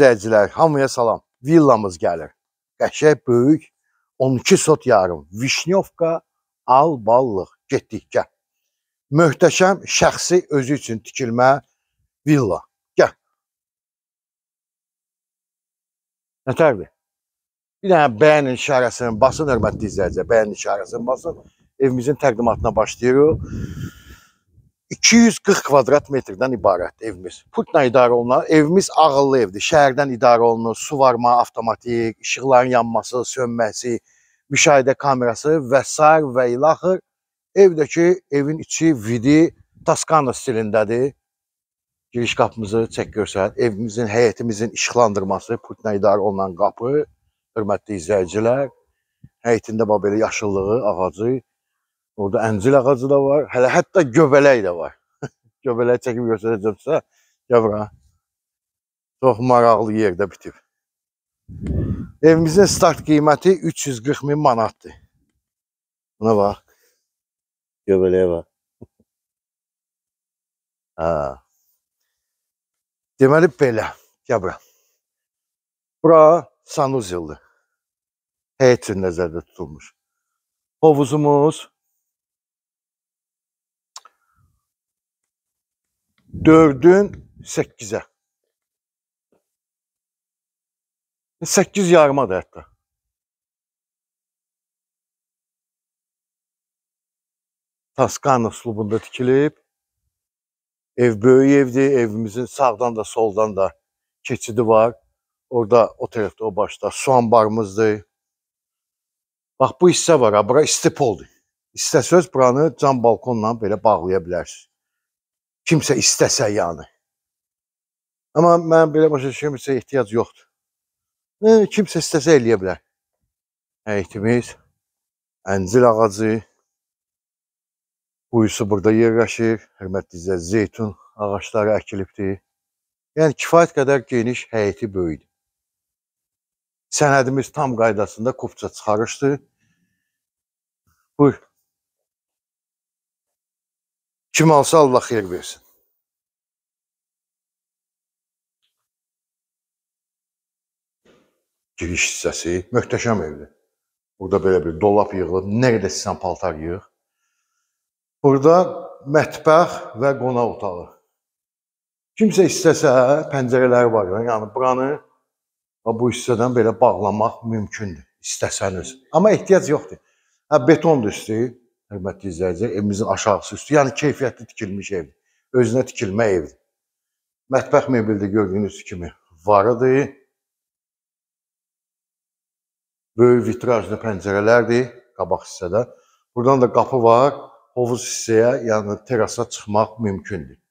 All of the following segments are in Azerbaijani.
izləyicilər, hamıya salam. Villamız gəlir. Qəşəng, böyük, 12 sot yarım. Vişnyovka, Alballıq. Getdik, gəl. Möhtəşəm, şəxsi özü üçün tikilmə villa. Gəl. Nətərdir? Bir dənə bəyənin işarəsini basın, hörmətli izləyicilər. Bəyənin işarəsini basın. Evimizin təqdimatına başlayırıq. 240 kvadrat metrdən ibarət evimiz. Pultla idarə olunan, evimiz ağıllı evdir. Şəhərdən idarə olunur, su varma, avtomatik, işıqların yanması, sönməsi, müşahidə kamerası və s. və ilaxır. Evdəki evin içi vidi Toskana stilindədir. Giriş qapımızı çək görsət. Evimizin, həyətimizin işıqlandırması, pultla idarə olunan qapı. Hörmətli izləyicilər. Həyətində belə yaşıllığı, ağacı. Orada əncil ağacı da var. Hətta göbələk də var. Göbələk çəkib göstərəcəm sizə. Gəl bura. Çox maraqlı yerdə bitib. Evimizin start qiyməti 340 min manatdır. Buna bax. Göbələyə bax. Deməli belə. Gəl bura. Bura sanuzildir. Həyət üçün nəzərdə tutulmuş. Hovuzumuz 4-ün 8-ə. 8 yarımadır hətta. Toskana üslubunda tikilib. Ev böyük evdir. Evimizin sağdan da soldan da keçidi var. Orada o tərəfdə o başda su anbarımızdır. Bax bu hissə var ha. Bura istipoldur. İstəsəz buranı cam balkonla belə bağlaya bilərsiniz. Kimsə istəsə yəni. Amma mən belə başa düşürəm, heç ehtiyac yoxdur. Kimsə istəsə eləyə bilər. Həyətimiz, əncil ağacı, quyusu burada yerləşir. Hörmətli izləyicilər, zeytun ağacları əkilibdir. Yəni kifayət qədər geniş, həyəti böyükdür. Sənədimiz tam qaydasında kupça çıxarışdır. Buyur. Kim alsa Allah xeyir versin. Giriş hissəsi möhtəşəm evdir. Burada belə bir dolap yığılıb, nə qədər istəsən paltar yığ. Burada mətbəx və qonaq otağı. Kimsə istəsə, pəncərələri var. Yəni buranı bu hissədən belə bağlamaq mümkündür, istəsəniz. Amma ehtiyac yoxdur. Betondur üstü. Hörmətli izləyicilər, evimizin aşağısı üstü. Yəni keyfiyyətli tikilmiş evdir. Özünə tikilmə evdir. Mətbəx mebeldə gördüyünüz kimi varıdır. Böyük vitrajlı pəncərələrdir qabaq hissədə. Buradan da qapı var. Hovuz hissəyə, yəni terasa çıxmaq mümkündür.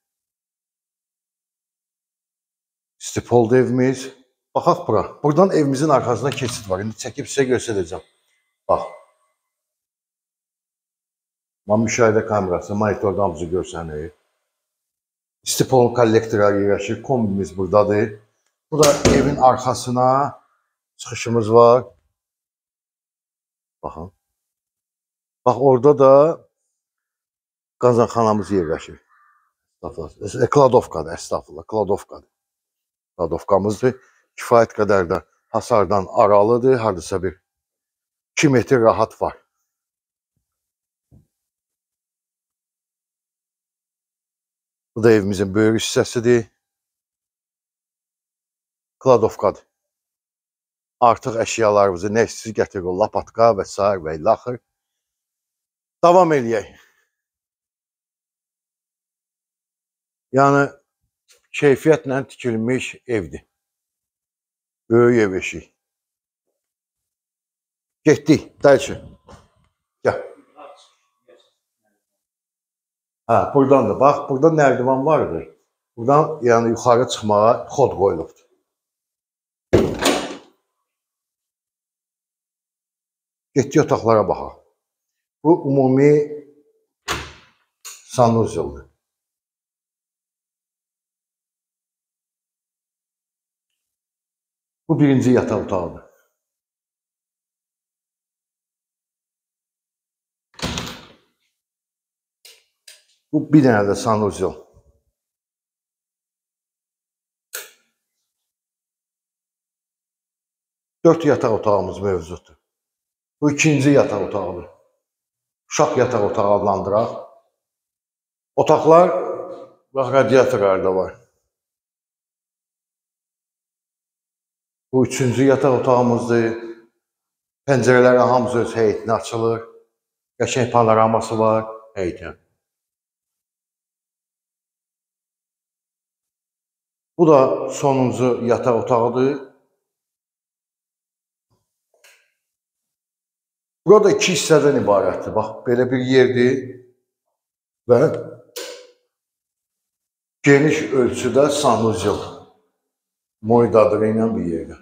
İstipoldu evimiz. Baxaq bura. Buradan evimizin arxasında keçid var. İndi çəkib sizə göstərəcəm. Bax. Müşahidə kamerası, monitorda hamısı görsənir. İstipolun kollektorları yerləşir. Kombimiz buradadır. Bu da evin arxasına çıxışımız var. Baxın. Bax orada da qazanxanamız yerləşir. Kladovkadır, əstağfurullah, kladovkadır. Kladovkamızdır. Kifayət qədər də hasardan aralıdır. Hardasa bir 2 metr rahat var. Bu da evimizin böyük hissəsidir. Kladovkadır. Artıq əşyalarımızı nə istəyirsiniz gətirir, lapatka və s. və ilaxır. Davam eləyək. Yəni, keyfiyyətlə tikilmiş evdir. Böyük ev eşik. Getdik, dayıcı. Gəl. Buradan da bax, burada nərdivan vardır. Buradan yəni yuxarı çıxmağa xod qoyulubdur. Getdik otaqlara baxaq. Bu ümumi sanuzildir. Bu birinci yataq otağıdır. Bu bir dənə də sanuzil. 4 yataq otağımız mövcuddur. Bu ikinci yataq otağıdır. Uşaq yataq otağı adlandıraq. Otaqlar, bax, radiatorlar da var. Bu üçüncü yataq otağımızdır. Pəncərələrin hamısı öz heyətinə açılır. Qəşəng panoraması var heyətin. Bu da sonuncu yataq otağıdır. Burada iki hissədən ibarətdir. Bax, belə bir yerdir və geniş ölçüdə sanucul moydadırı ilə bir yerdə.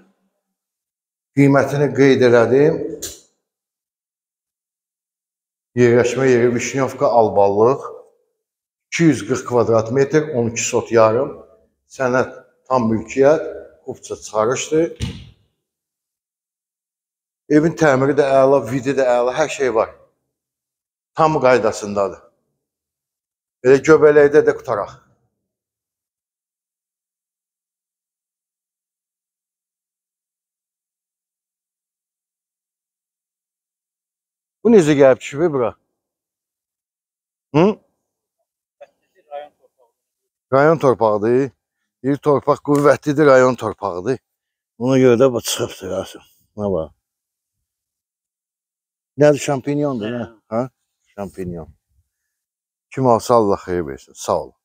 Qiymətini qeyd elədim. Yerləşmə yeri Vişnyovka Alballıq, 240 kvadrat metr, 12 sot yarım, sənəd tam mülkiyyət, qufça çıxarışdır. Evin təmiri də əla, vidi də əla, hər şey var. Tam qaydasındadır. Elə göbələkdə də qutaraq. Bu necə gəlib ki, bura? Hı? Rayon torpağıdır. Bir torpaq qüvvətlidir, rayon torpağıdır. Ona görə də bu çıxıbdır, Rasim. Nə var? Nədir, şampinyondur, nə? Ha? Şampinyon. Kim alsa Allah xeyir versin. Sağ olun.